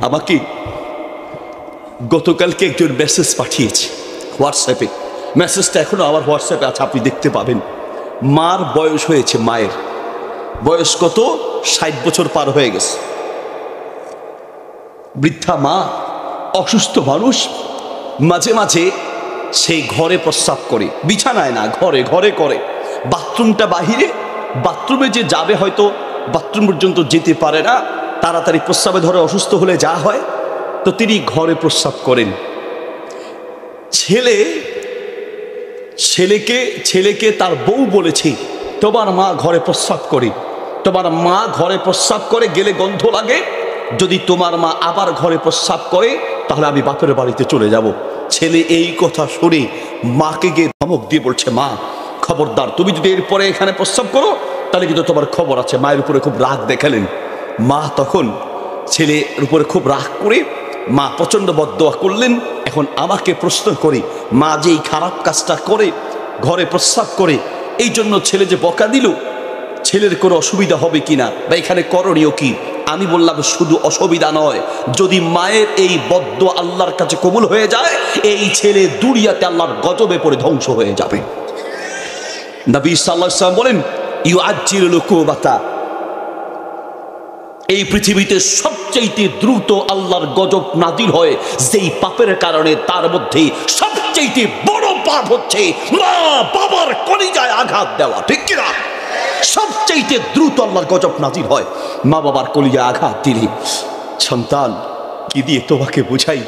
আমাকে গতকালকে একজন মেসেজ পাঠিয়েছে হোয়াটসঅ্যাপে। মেসেজটা এখনো আমার হোয়াটসঅ্যাপে আছে, আপনি দেখতে পাবেন। মার বয়স হয়েছে, মায়ের বয়স কত, 60 বছর পার হয়ে গেছে। বৃদ্ধা মা, অসুস্থ মানুষ, মাঝে মাঝে সেই ঘরে প্রস্রাব করে, বিছানায় না, ঘরে ঘরে করে। বাথরুমটা বাহিরে, বাথরুমে যে যাবে হয়তো বাথরুম পর্যন্ত যেতে পারে না, তাড়াতাড়ি প্রস্রাবে ধরে, অসুস্থ হলে যা হয়, তো তিনি ঘরে প্রস্রাব করেন। ছেলেকে তার বউ বলেছে, তোমার মা ঘরে প্রস্রাব করে, তোমার মা ঘরে প্রস্রাব করে, গেলে গন্ধ লাগে, যদি তোমার মা আবার ঘরে প্রস্রাব করে তাহলে আমি বাপের বাড়িতে চলে যাব। ছেলে এই কথা শুনে মাকে গিয়ে ধমক দিয়ে বলছে, মা খবরদার, তুমি যদি এরপরে এখানে প্রস্রাব করো তাহলে কিন্তু তোমার খবর আছে। মায়ের উপরে খুব রাগ দেখালেন। মা তখন ছেলের উপরে খুব রাগ করে মা প্রচণ্ড বদদোয়া করলেন। এখন আমাকে প্রশ্ন করি, মা যে এই খারাপ কাজটা করে, ঘরে প্রস্রাব করে, এই জন্য ছেলে যে বকা দিল, ছেলের কোনো অসুবিধা হবে কিনা বা এখানে করণীয় কি? আমি বললাম, শুধু অসুবিধা নয়, যদি মায়ের এই বদদোয়া আল্লাহর কাছে কবুল হয়ে যায়, এই ছেলে দুনিয়াতে আল্লাহর গজবে পড়ে ধ্বংস হয়ে যাবে। নবী সাল্লাল্লাহু আলাইহি ওয়াসাল্লাম বলেন, ইউআজ্জিলুল উকুবাতা, এই পৃথিবীতে সবচেয়ে দ্রুত আল্লাহর গজব নাজিল হয় যেই পাপের কারণে, তার মধ্যে সবচেয়ে বড় পাপ হচ্ছে মা বাবার কলিজায় আঘাত দেওয়া। ঠিক কিনা? সবচেয়ে দ্রুত আল্লাহর গজব নাজিল হয় মা বাবার কলিজায় আঘাত দিলে। সন্তান, কি দিয়ে তোমাকে বুঝাই?